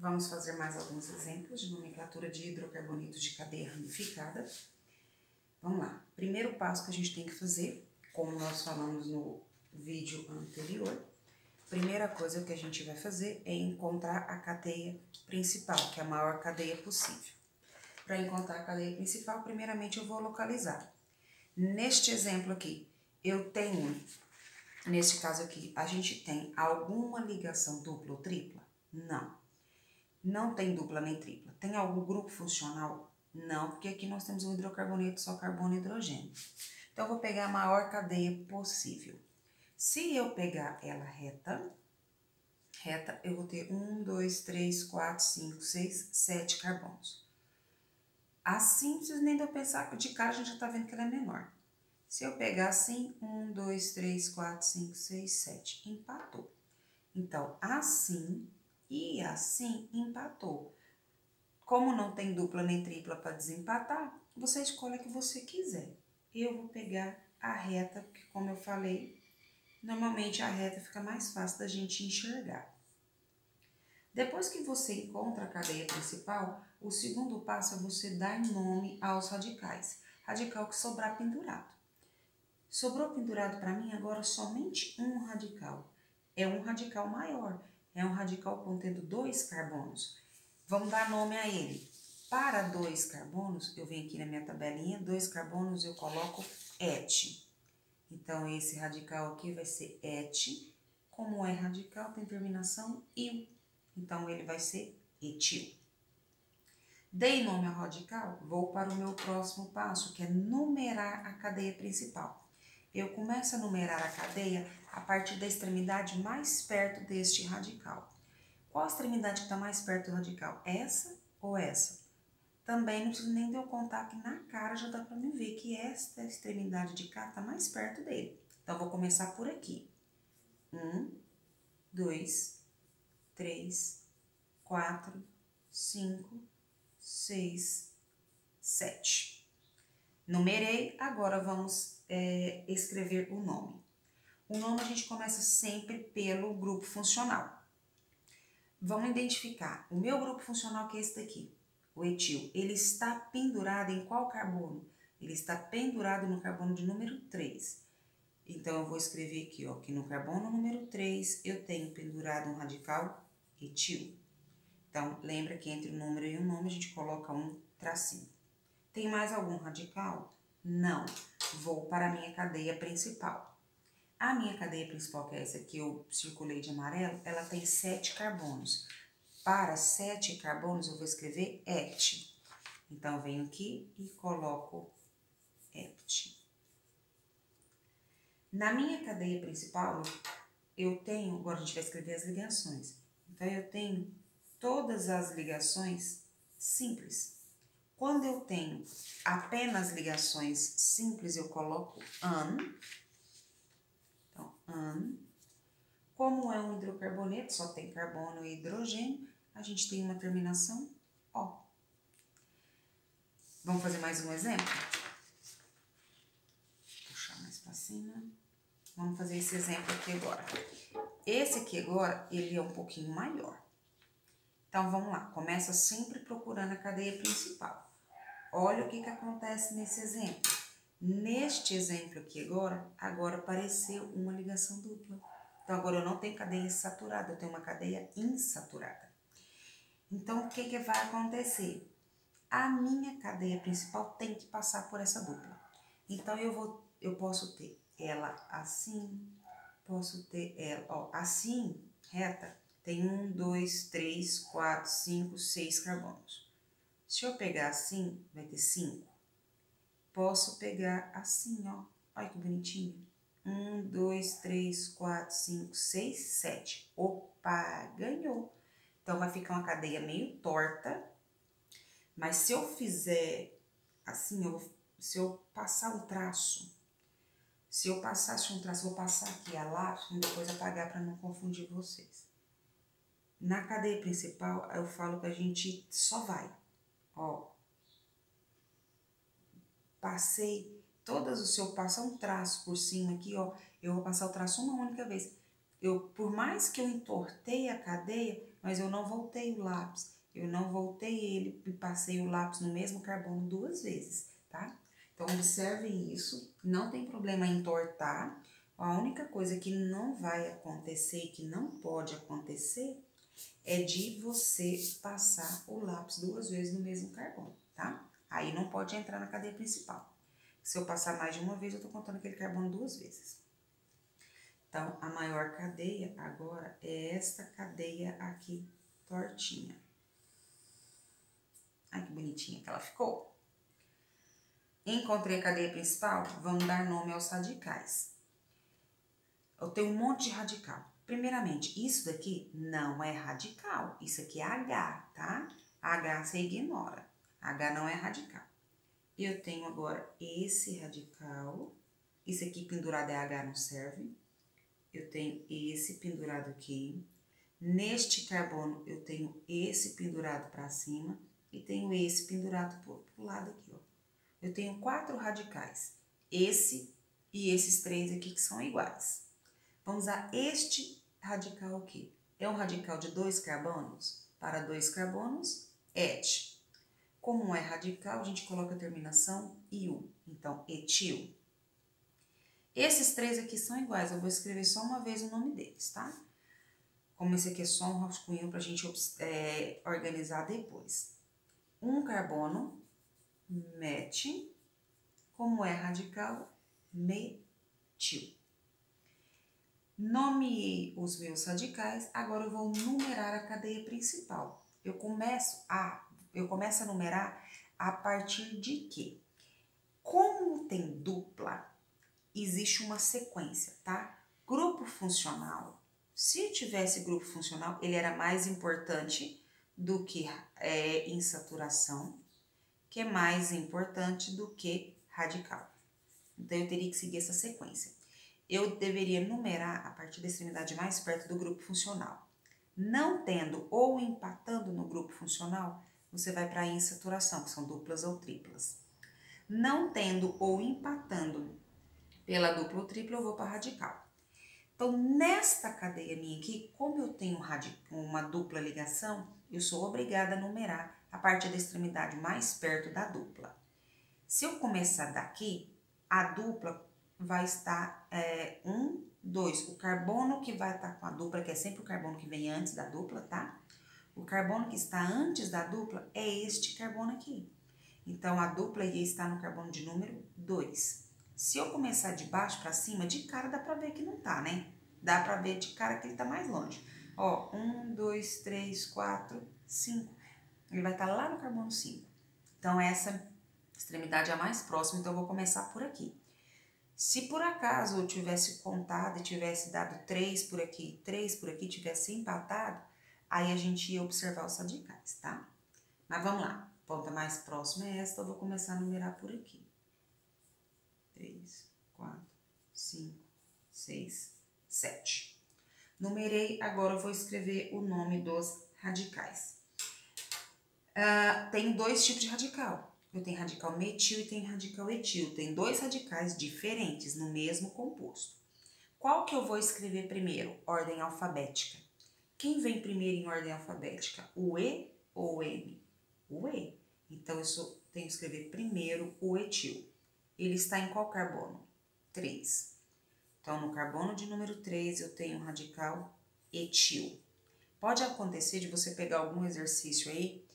Vamos fazer mais alguns exemplos de nomenclatura de hidrocarbonetos de cadeia ramificada. Vamos lá. Primeiro passo que a gente tem que fazer, como nós falamos no vídeo anterior, primeira coisa que a gente vai fazer é encontrar a cadeia principal, que é a maior cadeia possível. Para encontrar a cadeia principal, primeiramente eu vou localizar. Neste exemplo aqui, eu tenho, neste caso aqui, a gente tem alguma ligação dupla ou tripla? Não. Não tem dupla nem tripla. Tem algum grupo funcional? Não, porque aqui nós temos um hidrocarboneto só carbono e hidrogênio. Então, eu vou pegar a maior cadeia possível. Se eu pegar ela reta, eu vou ter 1, 2, 3, 4, 5, 6, 7 carbonos. Assim, não precisa nem de eu pensar, de cara a gente já tá vendo que ela é menor. Se eu pegar assim, 1, 2, 3, 4, 5, 6, 7, empatou. Então, assim e assim empatou. Como não tem dupla nem tripla para desempatar, você escolhe a que você quiser. Eu vou pegar a reta, porque como eu falei, normalmente a reta fica mais fácil da gente enxergar. Depois que você encontra a cadeia principal, o segundo passo é você dar nome aos radicais. Radical que sobrar pendurado. Sobrou pendurado para mim agora somente um radical. É um radical maior, é um radical contendo 2 carbonos. Vamos dar nome a ele. Para 2 carbonos, eu venho aqui na minha tabelinha, 2 carbonos eu coloco et. Então, esse radical aqui vai ser et. Como é radical, tem terminação il. Então, ele vai ser etil. Dei nome ao radical, vou para o meu próximo passo, que é numerar a cadeia principal. Eu começo a numerar a cadeia a partir da extremidade mais perto deste radical. Qual a extremidade que está mais perto do radical? Essa ou essa? Também não preciso nem de eu contar que na cara já dá para me ver que esta extremidade de cá está mais perto dele. Então, vou começar por aqui. 1, 2, 3, 4, 5, 6, 7. Numerei, agora vamos escrever o nome. O nome a gente começa sempre pelo grupo funcional. Vamos identificar o meu grupo funcional, que é esse daqui, o etil. Ele está pendurado em qual carbono? Ele está pendurado no carbono de número 3. Então, eu vou escrever aqui, ó, que no carbono número 3 eu tenho pendurado um radical etil. Então, lembra que entre o número e o nome a gente coloca um tracinho. Tem mais algum radical? Não. Vou para a minha cadeia principal. A minha cadeia principal, que é essa que eu circulei de amarelo, ela tem 7 carbonos. Para 7 carbonos, eu vou escrever et. Então, eu venho aqui e coloco et. Na minha cadeia principal, eu tenho, agora a gente vai escrever as ligações. Então, eu tenho todas as ligações simples. Quando eu tenho apenas ligações simples, eu coloco an. Então, an. Como é um hidrocarboneto, só tem carbono e hidrogênio, a gente tem uma terminação O. Vamos fazer mais um exemplo? Vou puxar mais para cima. Vamos fazer esse exemplo aqui agora. Esse aqui agora, ele é um pouquinho maior. Então, vamos lá. Começa sempre procurando a cadeia principal. Olha o que acontece nesse exemplo. Neste exemplo aqui agora apareceu uma ligação dupla. Então, agora eu não tenho cadeia saturada, eu tenho uma cadeia insaturada. Então, o que vai acontecer? A minha cadeia principal tem que passar por essa dupla. Então, eu posso ter ela assim, posso ter ela, ó, assim, reta, tem 1, 2, 3, 4, 5, 6 carbonos. Se eu pegar assim, vai ter 5. Posso pegar assim, ó. Olha que bonitinho. 1, 2, 3, 4, 5, 6, 7. Opa, ganhou. Então, vai ficar uma cadeia meio torta. Mas se eu fizer assim, se eu passar um traço, se eu passasse um traço, vou passar aqui a lápis e depois apagar para não confundir vocês. Na cadeia principal, eu falo que a gente só vai. Ó, passei se eu passar um traço por cima aqui, ó, eu vou passar o traço uma única vez. Por mais que eu entortei a cadeia, mas eu não voltei o lápis, eu não voltei ele e passei o lápis no mesmo carbono 2 vezes, tá? Então, observem isso, não tem problema em entortar. A única coisa que não vai acontecer, que não pode acontecer, é de você passar o lápis 2 vezes no mesmo carbono, tá? Aí não pode entrar na cadeia principal. Se eu passar mais de uma vez, eu tô contando aquele carbono 2 vezes. Então, a maior cadeia agora é esta cadeia aqui, tortinha. Ai, que bonitinha que ela ficou. Encontrei a cadeia principal, vamos dar nome aos radicais. Eu tenho um monte de radical. Primeiramente, isso daqui não é radical, isso aqui é H, tá? H você ignora, H não é radical. Eu tenho agora esse radical, isso aqui pendurado é H, não serve. Eu tenho esse pendurado aqui. Neste carbono, eu tenho esse pendurado para cima e tenho esse pendurado pro lado aqui, ó. Eu tenho 4 radicais, esse e esses 3 aqui que são iguais. Vamos usar este radical aqui. É um radical de 2 carbonos? Para 2 carbonos, et. Como é radical, a gente coloca a terminação IU. Então, etil. Esses 3 aqui são iguais, eu vou escrever só uma vez o nome deles, tá? Como esse aqui é só um rascunho para a gente organizar depois. Um carbono, met. Como é radical, metil. Nomeei os meus radicais, agora eu vou numerar a cadeia principal. Eu começo a numerar a partir de quê? Como tem dupla, existe uma sequência, tá? Grupo funcional, se tivesse grupo funcional, ele era mais importante do que insaturação, que é mais importante do que radical. Então, eu teria que seguir essa sequência. Eu deveria numerar a partir da extremidade mais perto do grupo funcional. Não tendo ou empatando no grupo funcional, você vai para a insaturação, que são duplas ou triplas. Não tendo ou empatando pela dupla ou tripla, eu vou para radical. Então, nesta cadeia minha aqui, como eu tenho uma dupla ligação, eu sou obrigada a numerar a partir da extremidade mais perto da dupla. Se eu começar daqui, a dupla vai estar 1, 2. O carbono que vai estar com a dupla, que é sempre o carbono que vem antes da dupla, tá? O carbono que está antes da dupla é este carbono aqui. Então, a dupla ia estar no carbono de número 2. Se eu começar de baixo para cima, de cara dá para ver que não tá, né? Dá para ver de cara que ele tá mais longe. Ó, 1, 2, 3, 4, 5. Ele vai estar lá no carbono 5. Então, essa extremidade é a mais próxima, então eu vou começar por aqui. Se por acaso eu tivesse contado e tivesse dado 3 por aqui, 3 por aqui, tivesse empatado, aí a gente ia observar os radicais, tá? Mas vamos lá. A ponta mais próxima é esta, eu vou começar a numerar por aqui. 3, 4, 5, 6, 7. Numerei, agora eu vou escrever o nome dos radicais. Tem 2 tipos de radical. Eu tenho radical metil e tenho radical etil. Tem 2 radicais diferentes no mesmo composto. Qual que eu vou escrever primeiro? Ordem alfabética. Quem vem primeiro em ordem alfabética? O E ou o N? O E. Então, eu tenho que escrever primeiro o etil. Ele está em qual carbono? 3. Então, no carbono de número 3, eu tenho um radical etil. Pode acontecer de você pegar algum exercício aí,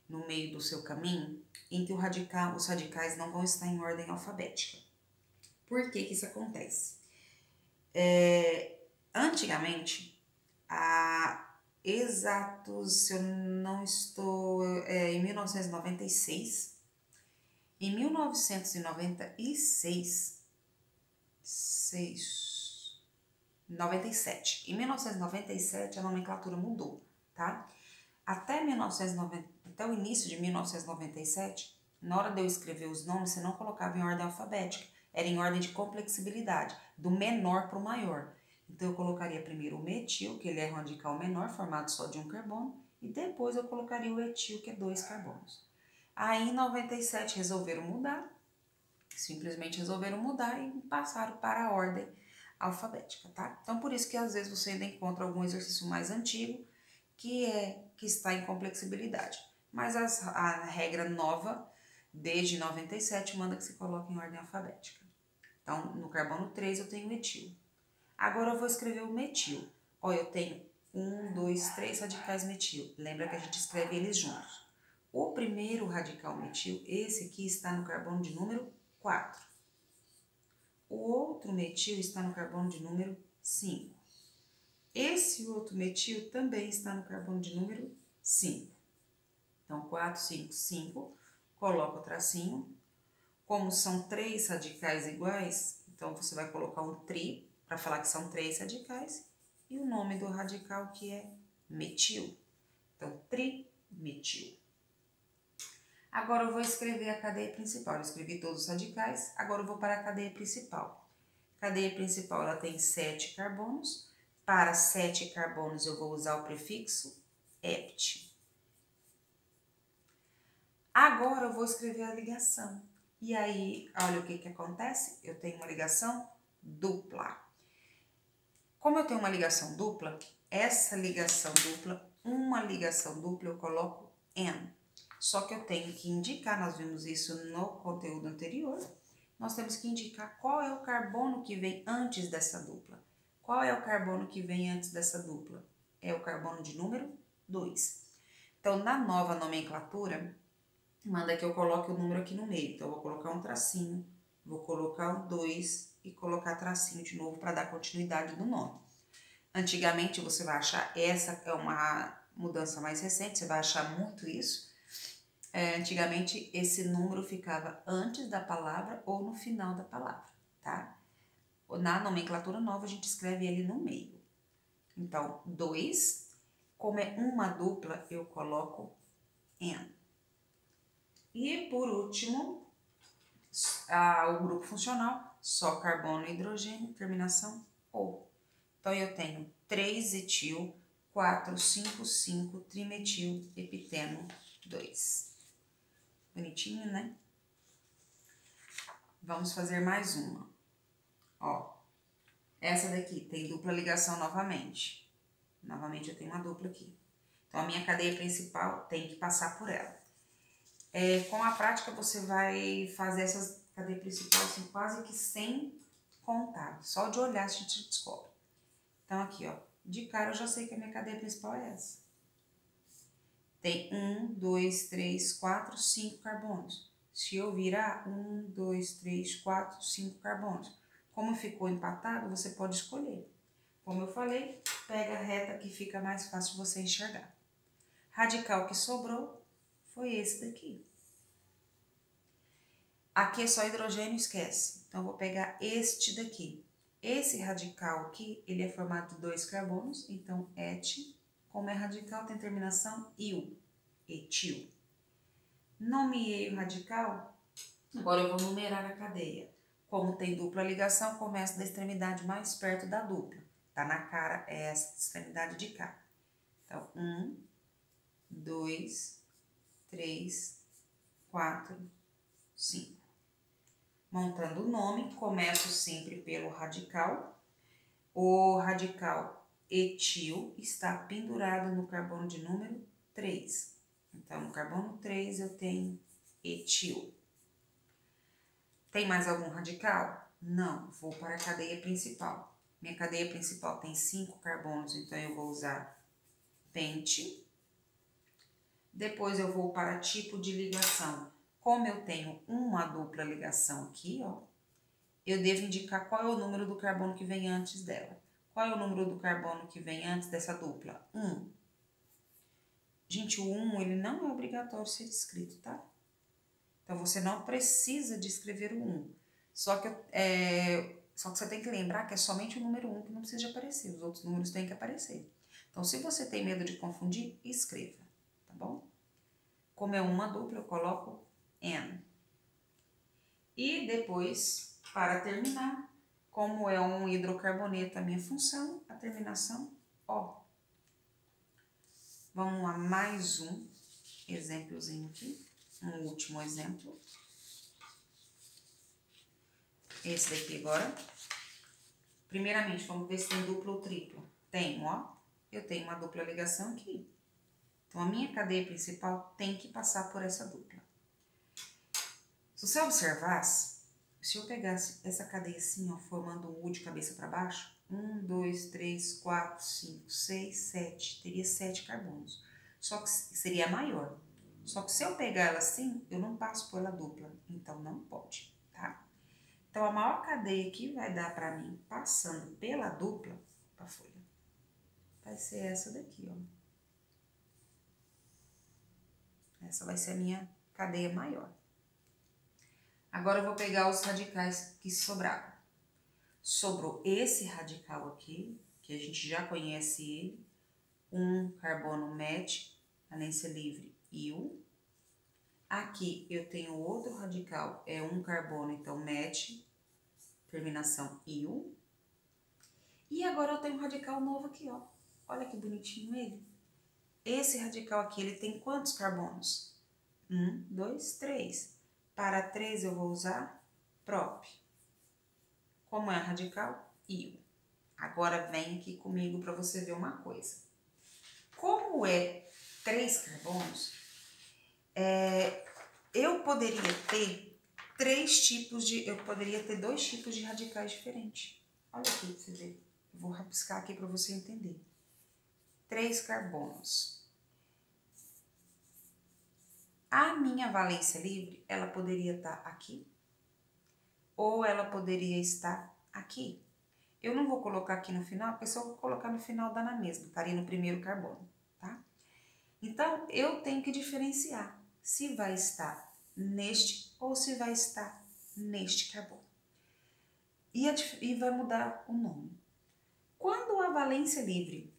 no meio do seu caminho, em que os radicais não vão estar em ordem alfabética. Por que que isso acontece? Antigamente, se eu não estou, em 1996, em 1996, 97, em 1997 a nomenclatura mudou, tá? Até o início de 1997, na hora de eu escrever os nomes, você não colocava em ordem alfabética, era em ordem de complexibilidade, do menor para o maior. Então, eu colocaria primeiro o metil, que ele é um radical menor, formado só de um carbono, e depois eu colocaria o etil, que é 2 carbonos. Aí, em 97, resolveram mudar, simplesmente resolveram mudar e passaram para a ordem alfabética, tá? Então, por isso que às vezes você ainda encontra algum exercício mais antigo, que está em complexibilidade. Mas a regra nova, desde 97, manda que se coloque em ordem alfabética. Então, no carbono 3 eu tenho metil. Agora eu vou escrever o metil. Ó, eu tenho 1, 2, 3 radicais metil. Lembra que a gente escreve eles juntos. O primeiro radical metil, esse aqui, está no carbono de número 4. O outro metil está no carbono de número 5. Esse outro metil também está no carbono de número 5. Então, 4, 5, 5. Coloca o tracinho. Como são 3 radicais iguais, então você vai colocar um tri para falar que são 3 radicais. E o nome do radical que é metil. Então, trimetil. Agora eu vou escrever a cadeia principal. Eu escrevi todos os radicais, agora eu vou para a cadeia principal. A cadeia principal ela tem 7 carbonos. Para 7 carbonos eu vou usar o prefixo -ept. Agora eu vou escrever a ligação. E aí, olha o que acontece? Eu tenho uma ligação dupla. Como eu tenho uma ligação dupla, essa ligação dupla, uma ligação dupla eu coloco N. Só que eu tenho que indicar, nós vimos isso no conteúdo anterior, nós temos que indicar qual é o carbono que vem antes dessa dupla. Qual é o carbono que vem antes dessa dupla? É o carbono de número 2. Então, na nova nomenclatura, manda que eu coloque o número aqui no meio. Então, eu vou colocar um tracinho, vou colocar um 2 e colocar tracinho de novo para dar continuidade no nome. Antigamente, você vai achar, essa é uma mudança mais recente, você vai achar muito isso. Antigamente, esse número ficava antes da palavra ou no final da palavra, tá? Na nomenclatura nova, a gente escreve ele no meio. Então, 2, como é uma dupla, eu coloco N. E, por último, o grupo funcional, só carbono e hidrogênio, terminação O. Então, eu tenho 3-etil, 4,5,5, trimetil, epiteno 2. Bonitinho, né? Vamos fazer mais uma. Ó, essa daqui tem dupla ligação novamente. Novamente eu tenho uma dupla aqui. Então, a minha cadeia principal tem que passar por ela. Com a prática, você vai fazer essas cadeias principais assim, quase que sem contar. Só de olhar a gente descobre. Então, aqui, ó, de cara eu já sei que a minha cadeia principal é essa. Tem 1, 2, 3, 4, 5 carbonos. Se eu virar 1, 2, 3, 4, 5 carbonos. Como ficou empatado, você pode escolher. Como eu falei, pega a reta que fica mais fácil você enxergar. Radical que sobrou foi esse daqui. Aqui é só hidrogênio, esquece. Então, eu vou pegar este daqui. Esse radical aqui, ele é formado de 2 carbonos, então et, como é radical, tem terminação -il, etil. Nomeei o radical, agora eu vou numerar a cadeia. Como tem dupla ligação, começa da extremidade mais perto da dupla. Tá na cara, é essa extremidade de cá. Então, 1, 2, 3, 4, 5. Montando o nome, começo sempre pelo radical. O radical etil está pendurado no carbono de número 3. Então, no carbono 3 eu tenho etil. Tem mais algum radical? Não, vou para a cadeia principal. Minha cadeia principal tem 5 carbonos, então eu vou usar pente. Depois eu vou para tipo de ligação. Como eu tenho uma dupla ligação aqui, ó, eu devo indicar qual é o número do carbono que vem antes dela. Qual é o número do carbono que vem antes dessa dupla? 1. Gente, o 1, ele não é obrigatório ser escrito, tá? Então, você não precisa de escrever o 1. Só que você tem que lembrar que é somente o número 1 que não precisa aparecer. Os outros números têm que aparecer. Então, se você tem medo de confundir, escreva, tá bom? Como é uma dupla, eu coloco N. E depois, para terminar, como é um hidrocarboneto a minha função, a terminação O. Vamos a mais um exemplozinho aqui. Um último exemplo. Esse daqui agora. Primeiramente, vamos ver se tem duplo ou triplo. Tem, ó. eu tenho uma dupla ligação aqui. Então, a minha cadeia principal tem que passar por essa dupla. Se você observasse, se eu pegasse essa cadeia assim, ó, formando um U de cabeça para baixo, 1, 2, 3, 4, 5, 6, 7, teria 7 carbonos. Só que seria a maior. Só que se eu pegar ela assim, eu não passo por ela dupla, então não pode, tá? Então, a maior cadeia que vai dar para mim, passando pela dupla, a folha, vai ser essa daqui, ó. Essa vai ser a minha cadeia maior. Agora, eu vou pegar os radicais que sobraram. Sobrou esse radical aqui, que a gente já conhece ele, um carbono MET, valência livre IU. Aqui eu tenho outro radical, é um carbono, então MET, terminação IU. E agora eu tenho um radical novo aqui, ó. Olha que bonitinho ele. Esse radical aqui, ele tem quantos carbonos? 1, 2, 3. Para 3 eu vou usar prop. Como é radical? IU. Agora vem aqui comigo para você ver uma coisa. Como é 3 carbonos, eu poderia ter dois tipos de radicais diferentes. Olha aqui pra você ver. Eu vou rabiscar aqui para você entender. 3 carbonos. A minha valência livre, ela poderia estar aqui, ou ela poderia estar aqui. Eu não vou colocar aqui no final, porque se eu colocar no final dá na mesma, estaria no primeiro carbono, tá? Então, eu tenho que diferenciar se vai estar neste ou se vai estar neste carbono. E vai mudar o nome. Quando a valência livre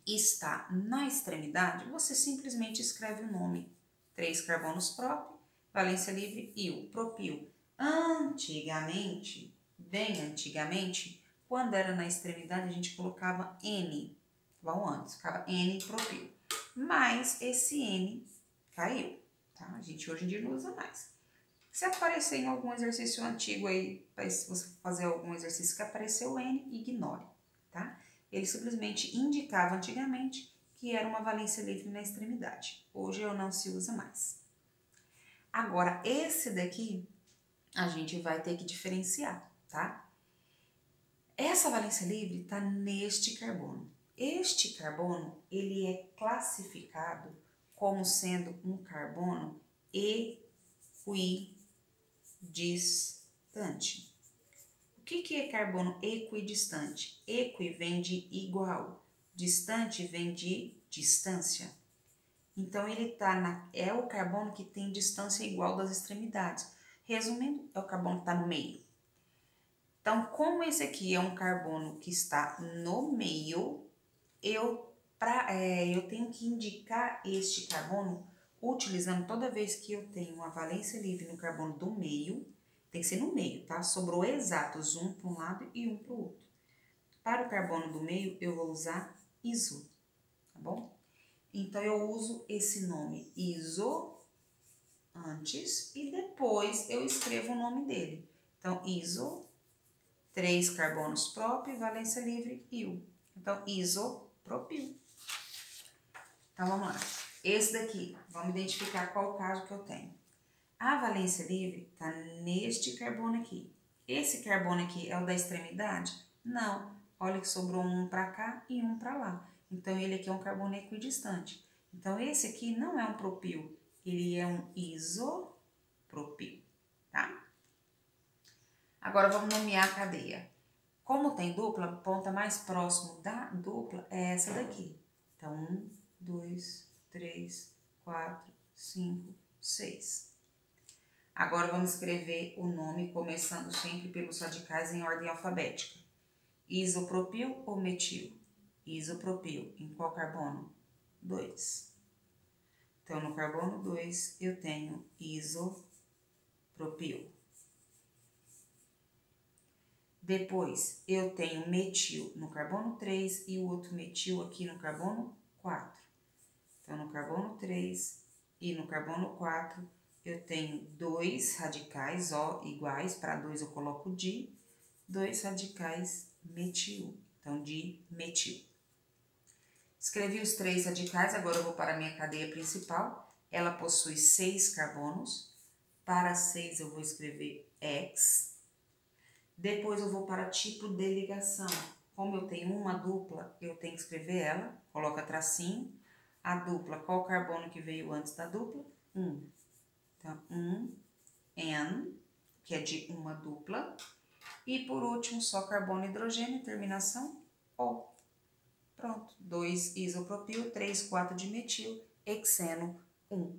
está na extremidade, você simplesmente escreve o nome. 3 carbonos prop, valência livre IU, propil. Antigamente, bem antigamente, quando era na extremidade, a gente colocava N, vão antes, ficava N propil. Mas esse N caiu, tá? A gente hoje em dia não usa mais. Se aparecer em algum exercício antigo aí, se você fazer algum exercício que apareceu N, ignore, tá? Ele simplesmente indicava antigamente que era uma valência livre na extremidade. Hoje eu não se usa mais. Agora, esse daqui, a gente vai ter que diferenciar, tá? Essa valência livre está neste carbono. Este carbono, ele é classificado como sendo um carbono equidistante. O que é carbono equidistante? Equi vem de igual, distante vem de distância. Então, ele é o carbono que tem distância igual das extremidades. Resumindo, é o carbono que está no meio. Então, como esse aqui é um carbono que está no meio, eu tenho que indicar este carbono utilizando toda vez que eu tenho uma valência livre no carbono do meio, tem que ser no meio, tá? Sobrou exatos um para um lado e um para o outro. Para o carbono do meio, eu vou usar iso, tá bom? Então, eu uso esse nome iso antes e depois eu escrevo o nome dele. Então, iso, 3 carbonos prop, valência livre, IU. Então, isopropil. Então, vamos lá. Esse daqui, vamos identificar qual o caso que eu tenho. A valência livre está neste carbono aqui. Esse carbono aqui é o da extremidade? Não. Olha que sobrou um para cá e um para lá. Então, ele aqui é um carbono equidistante. Então, esse aqui não é um propil, ele é um isopropil, tá? Agora, vamos nomear a cadeia. Como tem dupla, a ponta mais próxima da dupla é essa daqui. Então, 1, 2, 3, 4, 5, 6. Agora, vamos escrever o nome, começando sempre pelos radicais em ordem alfabética. Isopropil ou metil? Isopropil. Em qual carbono? 2. Então, no carbono 2, eu tenho isopropil. Depois, eu tenho metil no carbono 3 e o outro metil aqui no carbono 4. Então, no carbono 3 e no carbono 4, eu tenho 2 radicais, ó, iguais. Para 2 eu coloco di, 2 radicais metil. Então, dimetil. Escrevi os 3 radicais, agora eu vou para a minha cadeia principal. Ela possui 6 carbonos. Para 6 eu vou escrever X. Depois eu vou para tipo de ligação. Como eu tenho uma dupla, eu tenho que escrever ela. Coloca tracinho. A dupla, qual carbono que veio antes da dupla? 1. Então, 1, N, que é de uma dupla. E por último, só carbono e hidrogênio, terminação O. Pronto, 2 isopropil, 3, 4 dimetil, hexeno, 1.